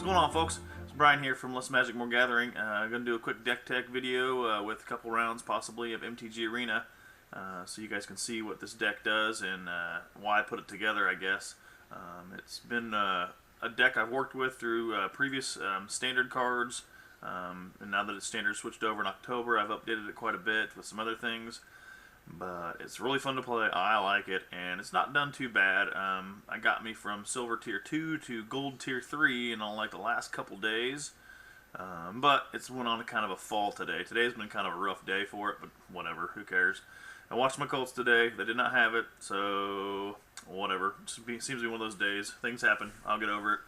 going on, folks? It's Brian here from Less Magic More Gathering. I'm going to do a quick deck tech video with a couple rounds possibly of MTG Arena so you guys can see what this deck does and why I put it together, I guess. It's been a deck I've worked with through previous standard cards, and now that it's standard switched over in October, I've updated it quite a bit with some other things. But it's really fun to play. I like it, and it's not done too bad. I got me from Silver Tier 2 to Gold Tier 3 in like the last couple days. But it's went on kind of a fall today. Today's been kind of a rough day for it, but whatever, who cares. I watched my Colts today. They did not have it, so whatever. It seems to be one of those days. Things happen. I'll get over it.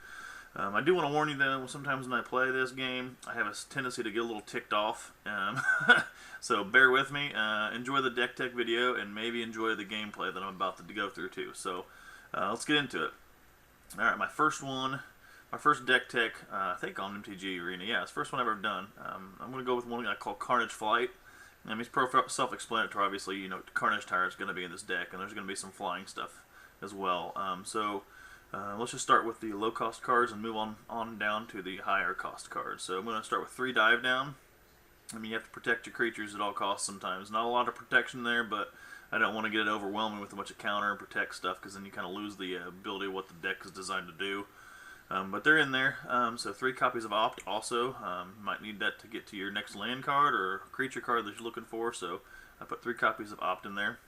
I do want to warn you though, sometimes when I play this game, I have a tendency to get a little ticked off. So bear with me. Enjoy the deck tech video and maybe enjoy the gameplay that I'm about to go through too. So let's get into it. Alright, my first deck tech, I think on MTG Arena. Yeah, it's the first one I've ever done. I'm going to go with one I call Carnage Flight. I mean, it's self-explanatory, obviously. You know, Carnage Tyrant is going to be in this deck, and there's going to be some flying stuff as well. Let's just start with the low-cost cards and move on down to the higher-cost cards. So I'm going to start with 3 Dive Down. I mean, you have to protect your creatures at all costs sometimes. Not a lot of protection there, but I don't want to get it overwhelming with a bunch of counter and protect stuff, because then you kind of lose the ability of what the deck is designed to do. But they're in there. So 3 copies of Opt also. You might need that to get to your next land card or creature card that you're looking for. So I put 3 copies of Opt in there.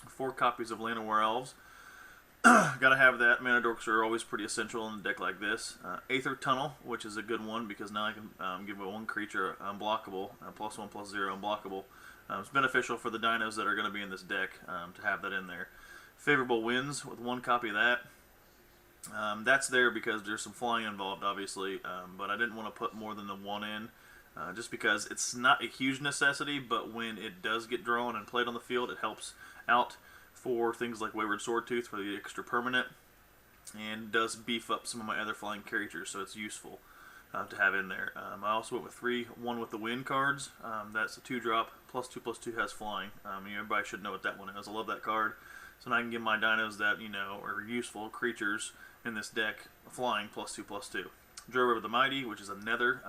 4 copies of Llanowar Elves. Gotta have that. Mana Dorks are always pretty essential in a deck like this. Aether Tunnel, which is a good one because now I can give it 1 creature unblockable, +1/+0 unblockable. It's beneficial for the dinos that are going to be in this deck to have that in there. Favorable Winds with 1 copy of that. That's there because there's some flying involved, obviously, but I didn't want to put more than the 1 in, just because it's not a huge necessity, but when it does get drawn and played on the field, it helps out for things like Wayward Swordtooth for the extra permanent, and does beef up some of my other flying creatures, so it's useful to have in there. I also went with 1 with the wind cards. That's a 2-drop, +2/+2 has flying. Everybody should know what that one is. I love that card. So now I can give my dinos that, are useful creatures in this deck, flying +2/+2. River the Mighty, which is another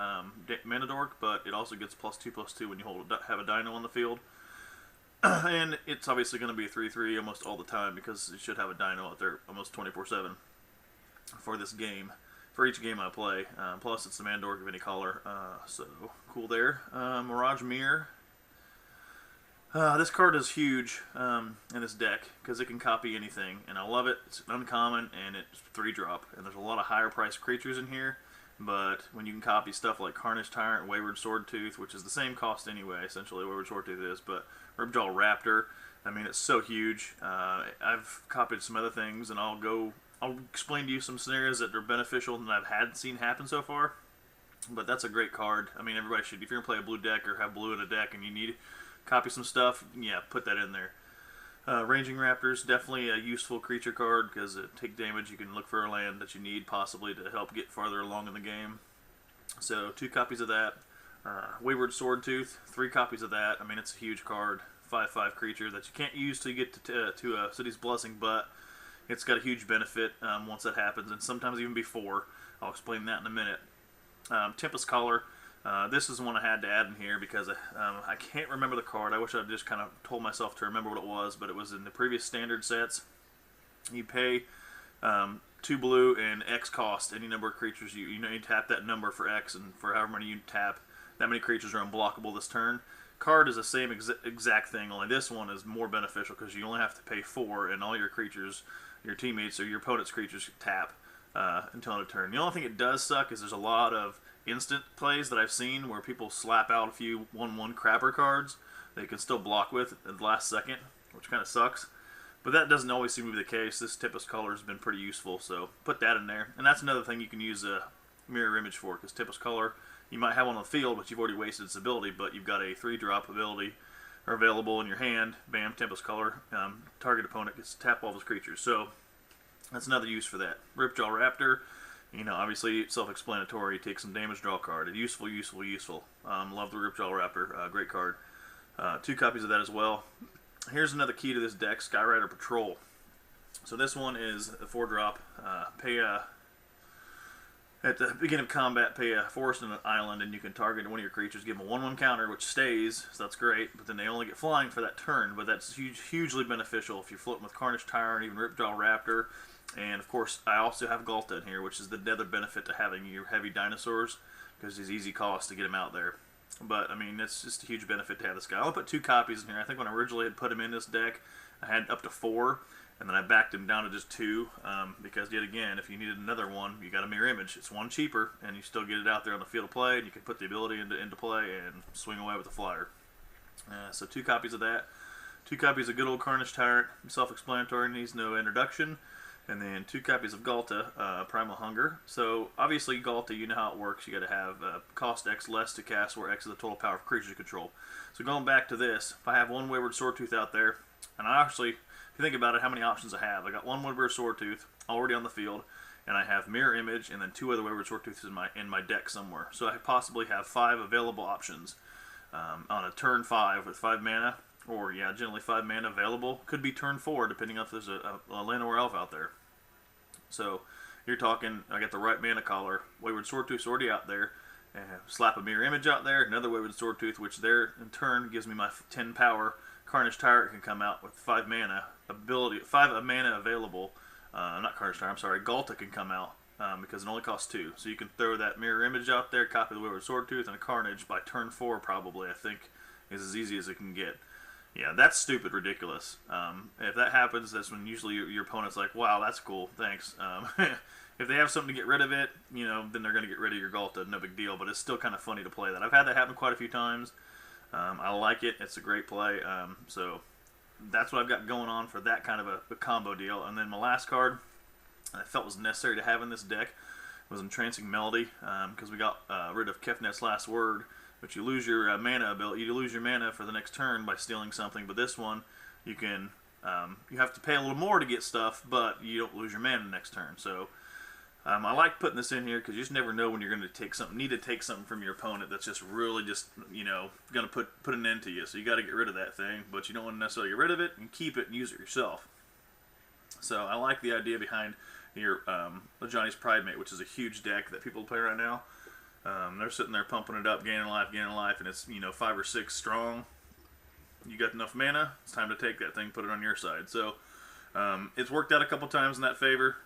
mana dork, but it also gets +2/+2 when you have a dino on the field. And it's obviously going to be a 3/3 almost all the time because you should have a dino out there almost 24/7 for this game, for each game I play. Plus it's the mana dork of any color, so cool there. Mirage Mirror. This card is huge in this deck because it can copy anything, and I love it. It's uncommon, and it's 3-drop, and there's a lot of higher priced creatures in here, but when you can copy stuff like Carnage Tyrant, Wayward Swordtooth, which is the same cost anyway, essentially, Wayward Swordtooth is, but Ripjaw Raptor, I mean, it's so huge. I've copied some other things, and I'll explain to you some scenarios that are beneficial and I've seen happen so far, but that's a great card. I mean, everybody should, if you're going to play a blue deck or have blue in a deck and you need copy some stuff, yeah, put that in there. Ranging Raptors, definitely a useful creature card because it take damage. You can look for a land that you need possibly to help get farther along in the game. So 2 copies of that. Wayward Swordtooth, 3 copies of that. I mean, it's a huge card, 5/5 creature that you can't use till you get to City's Blessing, but it's got a huge benefit once that happens, and sometimes even before. I'll explain that in a minute. Tempest Caller. This is one I had to add in here because I can't remember the card. I wish I just kind of told myself to remember what it was, but it was in the previous standard sets. You pay 2 blue and X cost any number of creatures. You tap that number for X, and for however many you tap, that many creatures are unblockable this turn. Card is the same exact thing, only this one is more beneficial because you only have to pay 4, and all your creatures, your teammates or your opponent's creatures, tap until end of turn. The only thing it does suck is there's a lot of instant plays that I've seen where people slap out a few 1/1 crapper cards they can still block with at the last second, which kind of sucks. But that doesn't always seem to be the case. This Tempest Caller has been pretty useful, so put that in there. And that's another thing you can use a mirror image for, because Tempest Caller, you might have on the field, but you've already wasted its ability, but you've got a 3-drop ability available in your hand. Bam, Tempest Caller. Target opponent gets to tap all of his creatures. So that's another use for that. Ripjaw Raptor. Obviously self-explanatory. Take some damage, draw a card. Useful, useful, useful. Love the Ripjaw Raptor. Great card. 2 copies of that as well. Here's another key to this deck, Skyrider Patrol. So this one is a 4-drop. Pay at the beginning of combat, pay a forest and an island, and you can target one of your creatures, give them a 1/1 counter, which stays, so that's great, but then they only get flying for that turn, but that's hugely beneficial if you're floating with Carnage Tyrant, even Ripjaw Raptor, and of course, I also have Galta in here, which is the other benefit to having your heavy dinosaurs, because it's easy cost to get them out there. But, I mean, it's just a huge benefit to have this guy. I'll put 2 copies in here. I think when I originally had put him in this deck, I had up to 4, and then I backed him down to just 2, because yet again, if you needed another one, you got a mirror image. It's 1 cheaper, and you still get it out there on the field of play, and you can put the ability into play and swing away with the flyer. So 2 copies of that. 2 copies of good old Carnage Tyrant, self-explanatory, needs no introduction. And then 2 copies of Galta, Primal Hunger. So obviously Galta, you know how it works. You got to have cost X less to cast, where X is the total power of creatures you control. So going back to this, if I have 1 Wayward Swordtooth out there, and I actually, if you think about it, how many options I have. I got 1 Wayward Swordtooth already on the field, and I have Mirror Image, and then 2 other Wayward Swordtooths in my deck somewhere. So I possibly have 5 available options on a turn 5 with 5 mana. Or, yeah, generally 5 mana available. Could be turn 4, depending on if there's a Llanowar Elf out there. So, you're talking, I got the right mana collar. Wayward Swordtooth's already out there. Slap a Mirror Image out there. Another Wayward Swordtooth, which there, in turn, gives me my 10 power. Carnage Tyrant can come out with 5 mana. 5 mana available. Not Carnage Tyrant, I'm sorry. Galta can come out. Because it only costs 2. So you can throw that Mirror Image out there, copy the Wayward Swordtooth, and a Carnage by turn 4, probably, I think, is as easy as it can get. Yeah, that's stupid ridiculous. If that happens, that's when usually your opponent's like, wow, that's cool, thanks. If they have something to get rid of it, you know, then they're going to get rid of your Galta, no big deal, but it's still kind of funny to play that. I've had that happen quite a few times. I like it. It's a great play. So that's what I've got going on for that kind of a combo deal. And then my last card I felt was necessary to have in this deck was Entrancing Melody, because we got rid of Kefnet's Last Word. But you lose your mana ability. You lose your mana for the next turn by stealing something. But this one, you can you have to pay a little more to get stuff, but you don't lose your mana next turn. So I like putting this in here because you just never know when you're going to take something. Need to take something from your opponent that's just really just going to put an end to you. So you got to get rid of that thing, but you don't want to necessarily get rid of it and keep it and use it yourself. So I like the idea behind your Johnny's Pride Mate, which is a huge deck that people play right now. They're sitting there pumping it up, gaining life, and it's 5 or 6 strong. You got enough mana, it's time to take that thing, put it on your side. So it's worked out a couple times in that favor.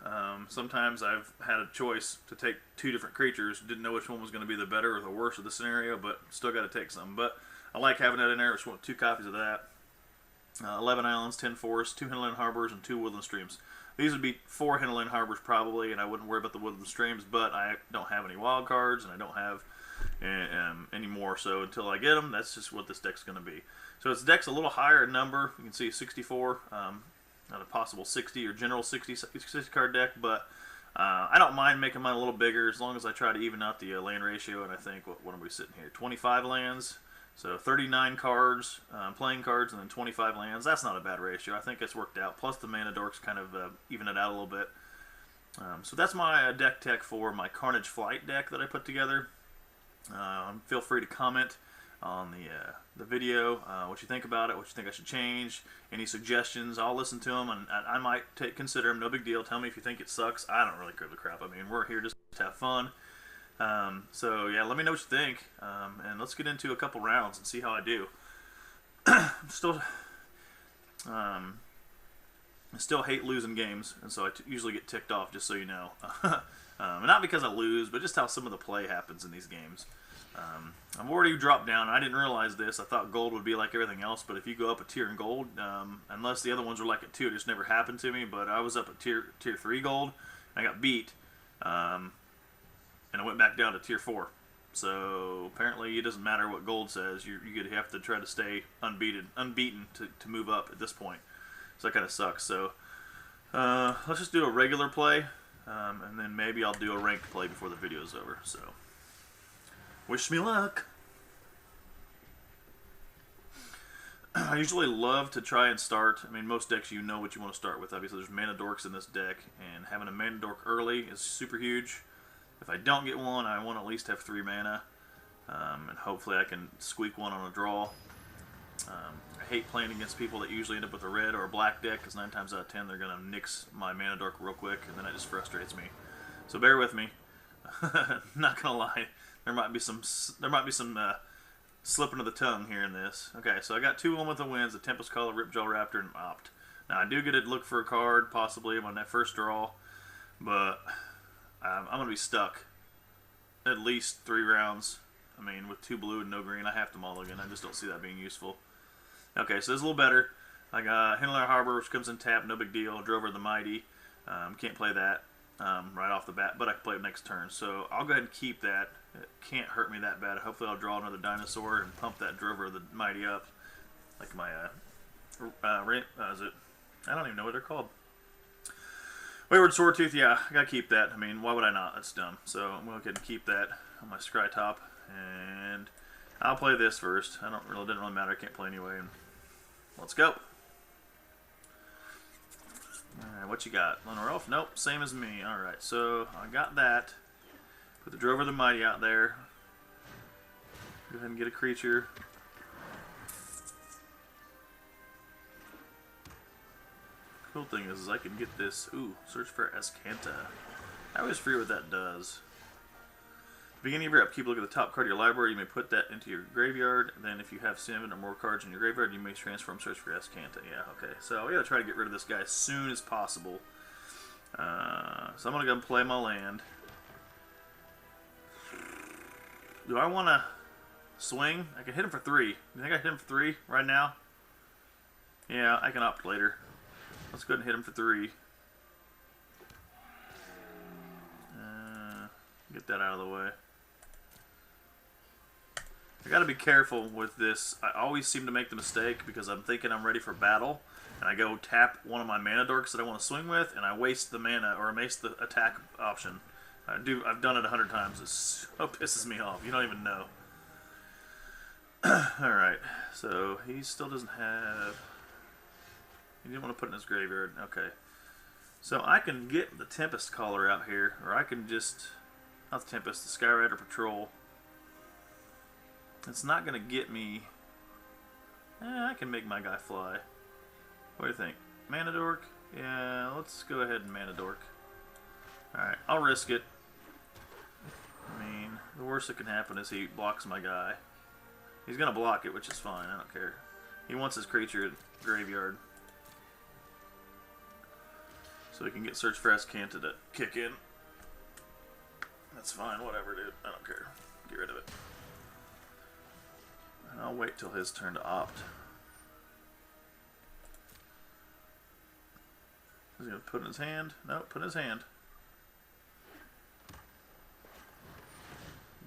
Sometimes I've had a choice to take 2 different creatures, didn't know which one was going to be the better or the worse of the scenario, but still got to take some. But I like having that in there. I just want 2 copies of that. 11 islands, 10 forests, 2 hinterland harbors, and 2 woodland streams. These would be 4 hinterland harbors probably, and I wouldn't worry about the woodland streams, but I don't have any wild cards, and I don't have any more, so until I get them, that's just what this deck's going to be. So this deck's a little higher in number. You can see 64, not a possible 60 or general 60 card deck, but I don't mind making mine a little bigger as long as I try to even out the land ratio, and I think, what are we sitting here, 25 lands? So 39 cards, playing cards, and then 25 lands. That's not a bad ratio. I think it's worked out. Plus the mana dorks kind of even it out a little bit. So that's my deck tech for my Carnage Flight deck that I put together. Feel free to comment on the video, what you think about it, what you think I should change, any suggestions. I'll listen to them, and I might consider them. No big deal. Tell me if you think it sucks. I don't really give a crap. I mean, we're here just to have fun. So yeah, let me know what you think, and let's get into a couple rounds and see how I do. I still hate losing games, and so I usually get ticked off, just so you know. And not because I lose, but just how some of the play happens in these games. I've already dropped down. I didn't realize this. I thought gold would be like everything else, but if you go up a tier in gold, unless the other ones were like at 2, it just never happened to me, but I was up at tier 3 gold, and I got beat. And I went back down to tier 4. So apparently it doesn't matter what gold says. You have to try to stay unbeaten to move up at this point. So that kind of sucks. So let's just do a regular play, and then maybe I'll do a ranked play before the video's over. So wish me luck. I usually love to try and start. I mean, most decks you know what you want to start with. Obviously, there's mana dorks in this deck, and having a mana dork early is super huge. If I don't get one, I want to at least have 3 mana, and hopefully I can squeak one on a draw. I hate playing against people that usually end up with a red or a black deck, because 9 times out of 10 they're going to nix my mana dork real quick, and then it just frustrates me. So bear with me. Not gonna lie, there might be some slipping of the tongue here in this. Okay, so I got 2 with the wins: the Tempest Caller, Ripjaw Raptor, and Opt. Now I do get to look for a card possibly on that first draw, but I'm gonna be stuck at least 3 rounds. I mean, with 2 blue and no green, I have to mulligan. I just don't see that being useful. Okay, so this is a little better. I got Hinler Harbor, which comes in tap, no big deal. Drover the Mighty, can't play that right off the bat, but I can play it next turn. So I'll go ahead and keep that. It can't hurt me that bad. Hopefully I'll draw another dinosaur and pump that Drover the Mighty up. Like my, is it? I don't even know what they're called. Wayward Swordtooth, yeah, I gotta keep that. I mean, why would I not? That's dumb. So I'm gonna go ahead and keep that on my scry top, and I'll play this first. Didn't really matter. I can't play anyway. And let's go. All right, what you got? Lone Elf? Nope, same as me. All right, so I got that. Put the Drover the Mighty out there. Go ahead and get a creature. Cool thing is I can get this. Ooh, search for Escanta. I always forget what that does. Beginning of your upkeep, look at the top card of your library. You may put that into your graveyard. And then if you have 7 or more cards in your graveyard, you may transform search for Escanta. Yeah, okay. So we gotta try to get rid of this guy as soon as possible. So I'm gonna go and play my land. Do I want to swing? I can hit him for 3. You think I hit him for 3 right now? Yeah, I can opt later. Let's go ahead and hit him for 3. Get that out of the way. I gotta be careful with this. I always seem to make the mistake because I'm thinking I'm ready for battle, and I go tap one of my mana dorks that I want to swing with, and I waste the mana, or I waste the attack option. I've done it 100 times. It so pisses me off. You don't even know. Alright, so he still doesn't have... He didn't want to put it in his graveyard. Okay. So I can get the Tempest Caller out here, or I can just... Not the Tempest, the Skyrider Patrol. It's not going to get me... I can make my guy fly. What do you think? Mana Dork? Yeah, let's go ahead and Mana Dork. Alright, I'll risk it. I mean, the worst that can happen is he blocks my guy. He's going to block it, which is fine. I don't care. He wants his creature in graveyard. So he can get Search for Escanta to kick in. That's fine, whatever, dude. I don't care. Get rid of it. And I'll wait till his turn to opt. Is he going to put it in his hand? No, put it in his hand.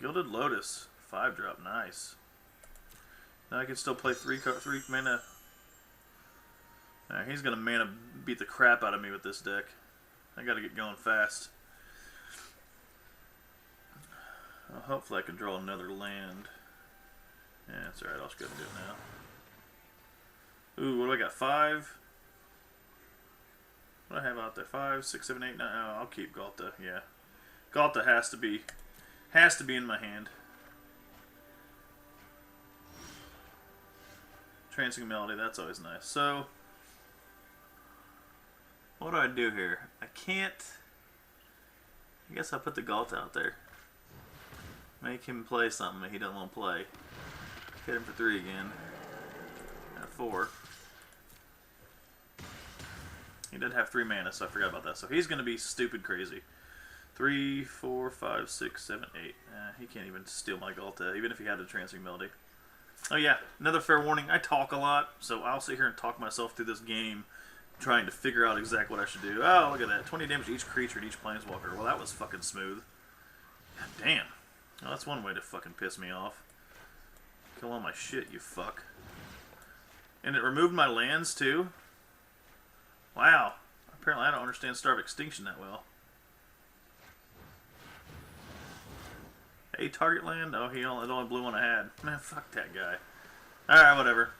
Gilded Lotus. 5-drop, nice. Now I can still play 3 mana. He's going to mana beat the crap out of me with this deck. I got to get going fast. Well, hopefully I can draw another land. Yeah, that's alright. I'll just go ahead and do it now. Ooh, what do I got? 5? What do I have out there? 5, 6, 7, 8, 9. Oh, I'll keep Galta. Yeah, Galta has to be in my hand. Trancing Melody. That's always nice. So, what do I do here? I can't. I guess I'll put the Galta out there. Make him play something that he doesn't want to play. Hit him for 3 again. At 4. He did have 3 mana, so I forgot about that. So he's going to be stupid crazy. 3, 4, 5, 6, 7, 8. He can't even steal my Galta, even if he had a Trancing Melody. Oh yeah, another fair warning. I talk a lot, so I'll sit here and talk myself through this game, trying to figure out exactly what I should do. Oh, look at that. 20 damage to each creature and each planeswalker. Well, that was fucking smooth. God damn. Well, that's one way to fucking piss me off. Kill all my shit, you fuck. And it removed my lands, too? Wow. Apparently I don't understand Star of Extinction that well. Hey, target land? Oh, the only blue one I had. Man, fuck that guy. Alright, whatever.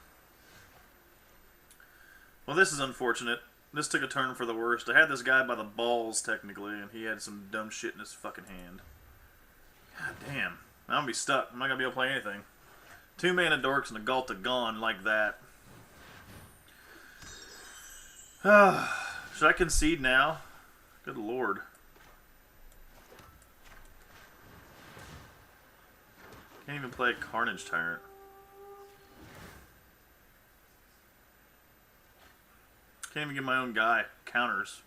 Well, this is unfortunate. This took a turn for the worst. I had this guy by the balls, technically, and he had some dumb shit in his fucking hand. God damn. I'm gonna be stuck. I'm not gonna be able to play anything. 2 mana dorks and a Galta gone like that. Should I concede now? Good lord. Can't even play a Carnage Tyrant. Can't even get my own guy. Counters.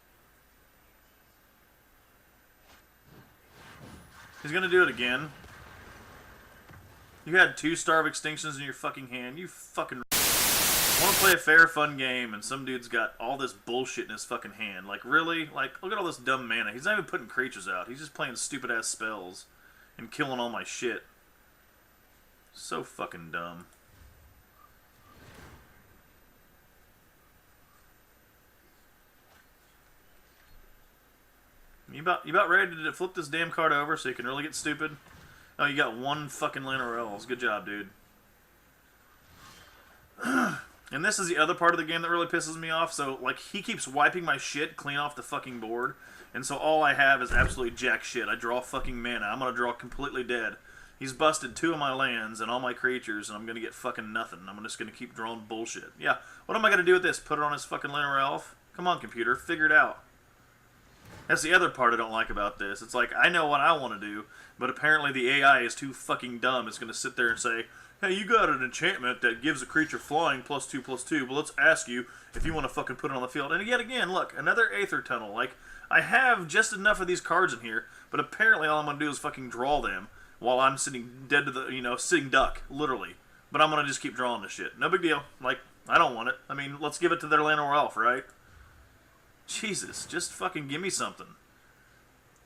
He's gonna do it again. You had 2 Star of Extinctions in your fucking hand. You fucking... I want to play a fair, fun game, and some dude's got all this bullshit in his fucking hand. Like, really? Like, look at all this dumb mana. He's not even putting creatures out. He's just playing stupid-ass spells and killing all my shit. So fucking dumb. You about ready to flip this damn card over so you can really get stupid? Oh, you got 1 fucking Lanarels. Good job, dude. And this is the other part of the game that really pisses me off. So, like, he keeps wiping my shit clean off the fucking board. And so all I have is absolutely jack shit. I draw fucking mana. I'm going to draw completely dead. He's busted 2 of my lands and all my creatures, and I'm going to get fucking nothing. I'm just going to keep drawing bullshit. Yeah, what am I going to do with this? Put it on his fucking Llanowar Elf? Come on, computer. Figure it out. That's the other part I don't like about this. It's like, I know what I want to do, but apparently the AI is too fucking dumb. It's going to sit there and say, hey, you got an enchantment that gives a creature flying +2/+2, but let's ask you if you want to fucking put it on the field. And yet again, look, another Aether Tunnel. Like, I have just enough of these cards in here, but apparently all I'm going to do is fucking draw them while I'm sitting dead to the, you know, sitting duck, literally. But I'm going to just keep drawing this shit. No big deal. Like, I don't want it. I mean, let's give it to their Llanowar Elf, right? Jesus, just fucking give me something.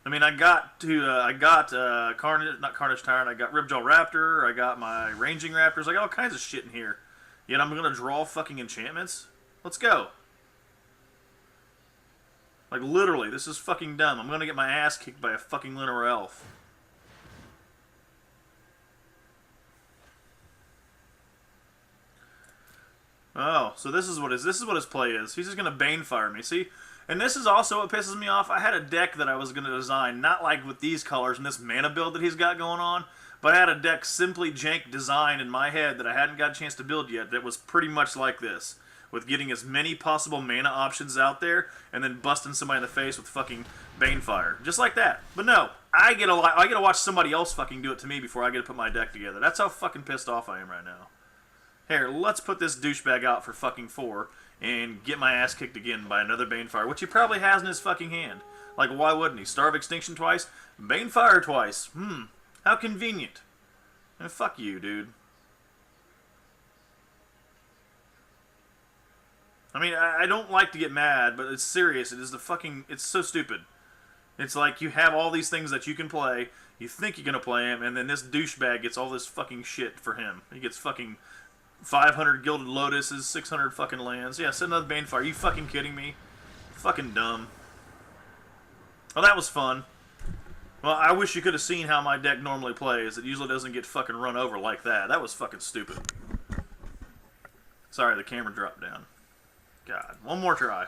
I mean, I got Carnage, not Carnage Tyrant, I got Ripjaw Raptor, I got my Ranging Raptors, I got all kinds of shit in here. Yet I'm gonna draw fucking enchantments? Let's go. Like, literally, this is fucking dumb. I'm gonna get my ass kicked by a fucking Llanowar Elf. Oh, so this is what his play is. He's just gonna Banefire me, see? And this is also what pisses me off. I had a deck that I was going to design, not like with these colors and this mana build that he's got going on, but I had a deck simply jank design in my head that I hadn't got a chance to build yet that was pretty much like this, with getting as many possible mana options out there and then busting somebody in the face with fucking Banefire. Just like that. But no, I get to watch somebody else fucking do it to me before I get to put my deck together. That's how fucking pissed off I am right now. Here, let's put this douchebag out for fucking 4 and get my ass kicked again by another Banefire, which he probably has in his fucking hand. Like, why wouldn't he? Star of Extinction twice? Banefire twice. How convenient. And fuck you, dude. I mean, I don't like to get mad, but it's serious. It is it's so stupid. It's like you have all these things that you can play, you think you're going to play him, and then this douchebag gets all this fucking shit for him. He gets fucking 500 Gilded Lotuses, 600 fucking lands. Yeah, send another Banefire. Are you fucking kidding me? Fucking dumb. Well, that was fun. Well, I wish you could have seen how my deck normally plays. It usually doesn't get fucking run over like that. That was fucking stupid. Sorry, the camera dropped down. God. One more try.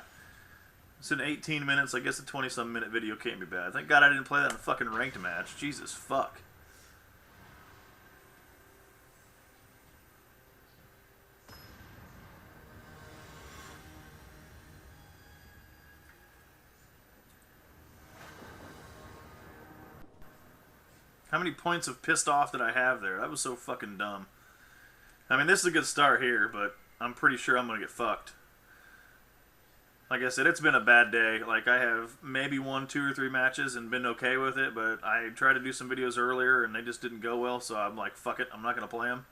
It's in 18 minutes. I guess a 20-some minute video can't be bad. Thank God I didn't play that in a fucking ranked match. Jesus fuck. How many points of pissed off did I have there? That was so fucking dumb. I mean, this is a good start here, but I'm pretty sure I'm going to get fucked. Like I said, it's been a bad day. Like, I have maybe won 2 or 3 matches and been okay with it, but I tried to do some videos earlier and they just didn't go well, so I'm like, fuck it, I'm not going to play them.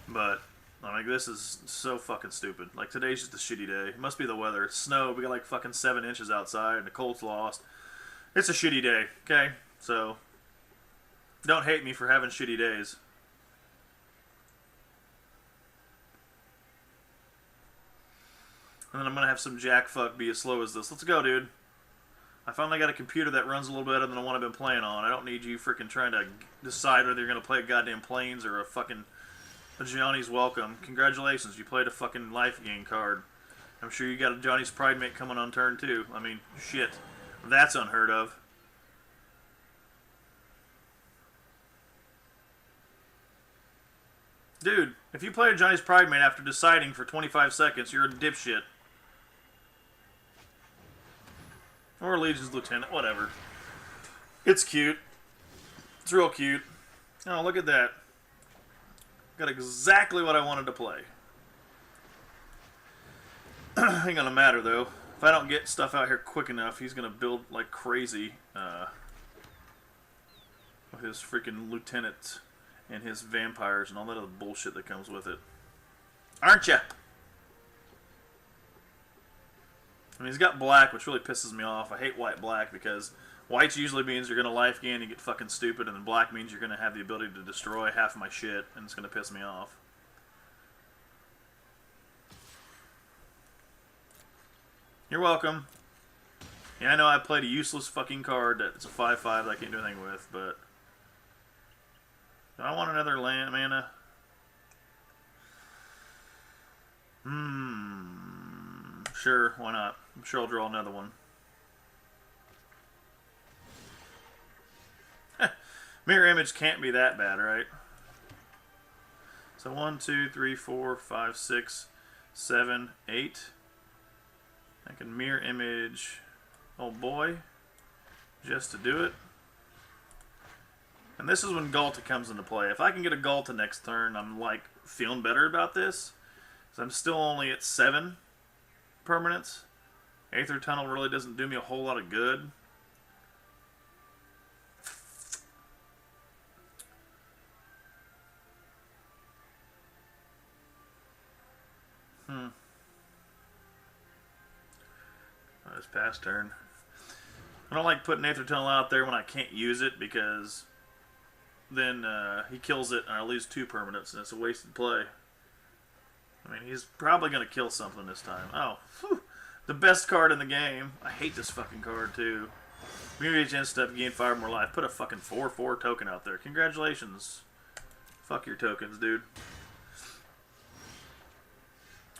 But, I mean, this is so fucking stupid. Like, today's just a shitty day. It must be the weather. It's snow. We got like fucking 7 inches outside and the cold's lost. It's a shitty day, okay? So, don't hate me for having shitty days. And then I'm going to have some jackfuck be as slow as this. Let's go, dude. I finally got a computer that runs a little better than the one I've been playing on. I don't need you freaking trying to decide whether you're going to play a goddamn Plains or a fucking Johnny's Welcome. Congratulations, you played a fucking life gain card. I'm sure you got a Johnny's Pride Mate coming on turn 2. I mean, shit. That's unheard of. Dude, if you play a Johnny's Pride Mate after deciding for 25 seconds, you're a dipshit. Or Legion's Lieutenant, whatever. It's cute. It's real cute. Oh, look at that. Got exactly what I wanted to play. Ain't gonna matter though. If I don't get stuff out here quick enough, he's gonna build like crazy with his freaking lieutenants and his vampires and all that other bullshit that comes with it. Aren't ya? I mean, he's got black, which really pisses me off. I hate white-black because white usually means you're gonna life gain and get fucking stupid, and then black means you're gonna have the ability to destroy half of my shit, and it's gonna piss me off. You're welcome. Yeah, I know I played a useless fucking card that's a 5/5 that I can't do anything with, but do I want another land mana? Sure, why not? I'm sure I'll draw another one. Mirror image can't be that bad, right? So 1, 2, 3, 4, 5, 6, 7, 8. I can mirror image old boy just to do it. And this is when Galta comes into play. If I can get a Galta next turn, I'm like feeling better about this. So I'm still only at 7 permanents. Aether Tunnel really doesn't do me a whole lot of good. This past turn. I don't like putting Aether Tunnel out there when I can't use it because then he kills it and I lose 2 permanents and it's a wasted play. I mean, he's probably going to kill something this time. Oh, whew. The best card in the game. I hate this fucking card too. Mirror each instant, gain 5 more life. Put a fucking 4/4 token out there. Congratulations. Fuck your tokens, dude.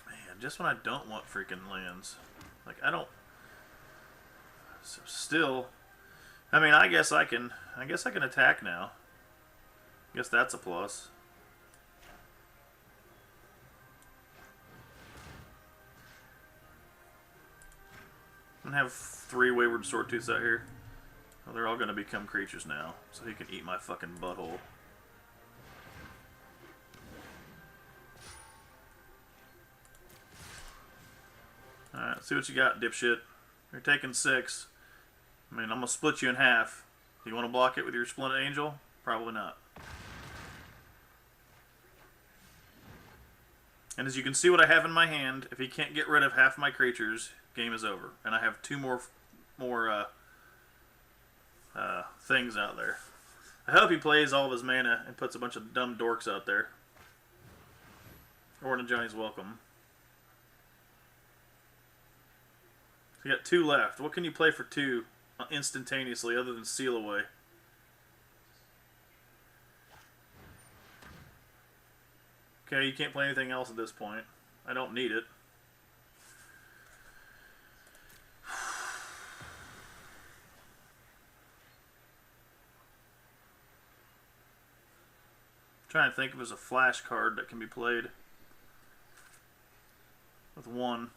Man, just when I don't want freaking lands. Like, I don't... So still... I mean, I guess I can attack now. Guess that's a plus. I'm gonna have 3 Wayward Swordtooths out here. Well, they're all gonna become creatures now, so he can eat my fucking butthole. Alright, see what you got, dipshit. You're taking 6. I mean, I'm gonna split you in half. Do you want to block it with your Splendid Angel? Probably not. And as you can see what I have in my hand, if he can't get rid of half my creatures, game is over. And I have 2 more things out there. I hope he plays all of his mana and puts a bunch of dumb dorks out there. Orton Johnny's welcome. So you got 2 left. What can you play for 2 instantaneously other than Seal Away? Okay, you can't play anything else at this point. I don't need it. I'm trying to think if there's a flash card that can be played with 1.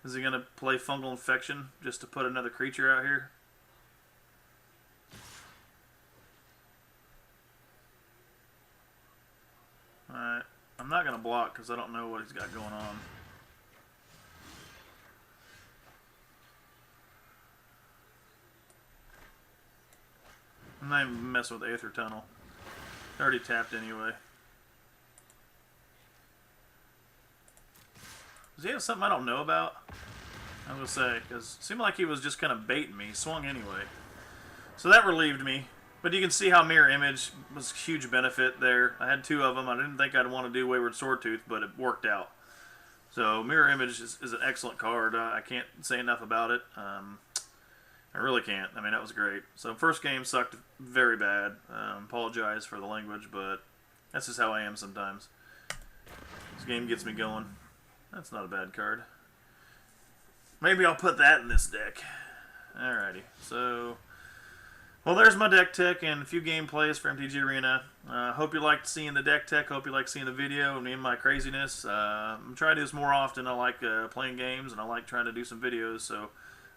Is he going to play Fungal Infection just to put another creature out here? Alright, I'm not going to block because I don't know what he's got going on. I'm not even messing with Aether Tunnel. Already tapped anyway. Does he have something I don't know about? I was going to say, because it seemed like he was just kind of baiting me. He swung anyway. So that relieved me. But you can see how Mirror Image was a huge benefit there. I had 2 of them. I didn't think I'd want to do Wayward Swordtooth, but it worked out. So Mirror Image is an excellent card. I can't say enough about it. I really can't. I mean, that was great. So first game sucked very bad. Apologize for the language, but that's just how I am sometimes. This game gets me going. That's not a bad card. Maybe I'll put that in this deck. Alrighty. So... well, there's my deck tech and a few gameplays for MTG Arena. Hope you liked seeing the deck tech. Hope you liked seeing the video and me and my craziness. I'm trying to do this more often. I like playing games and I like trying to do some videos. So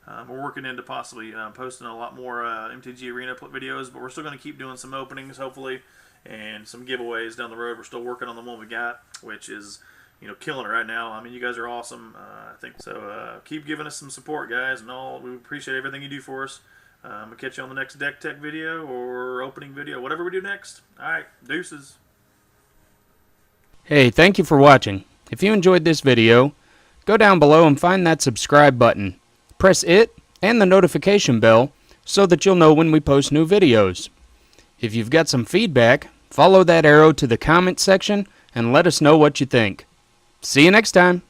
We're working into possibly posting a lot more MTG Arena videos, but we're still going to keep doing some openings, hopefully, and some giveaways down the road. We're still working on the one we got, which is, you know, killing it right now. I mean, you guys are awesome. I think so. Keep giving us some support, guys, and all. We appreciate everything you do for us. We'll catch you on the next Deck Tech video or opening video, whatever we do next. All right, deuces. Hey, thank you for watching. If you enjoyed this video, go down below and find that subscribe button. Press it and the notification bell so that you'll know when we post new videos. If you've got some feedback, follow that arrow to the comment section and let us know what you think. See you next time.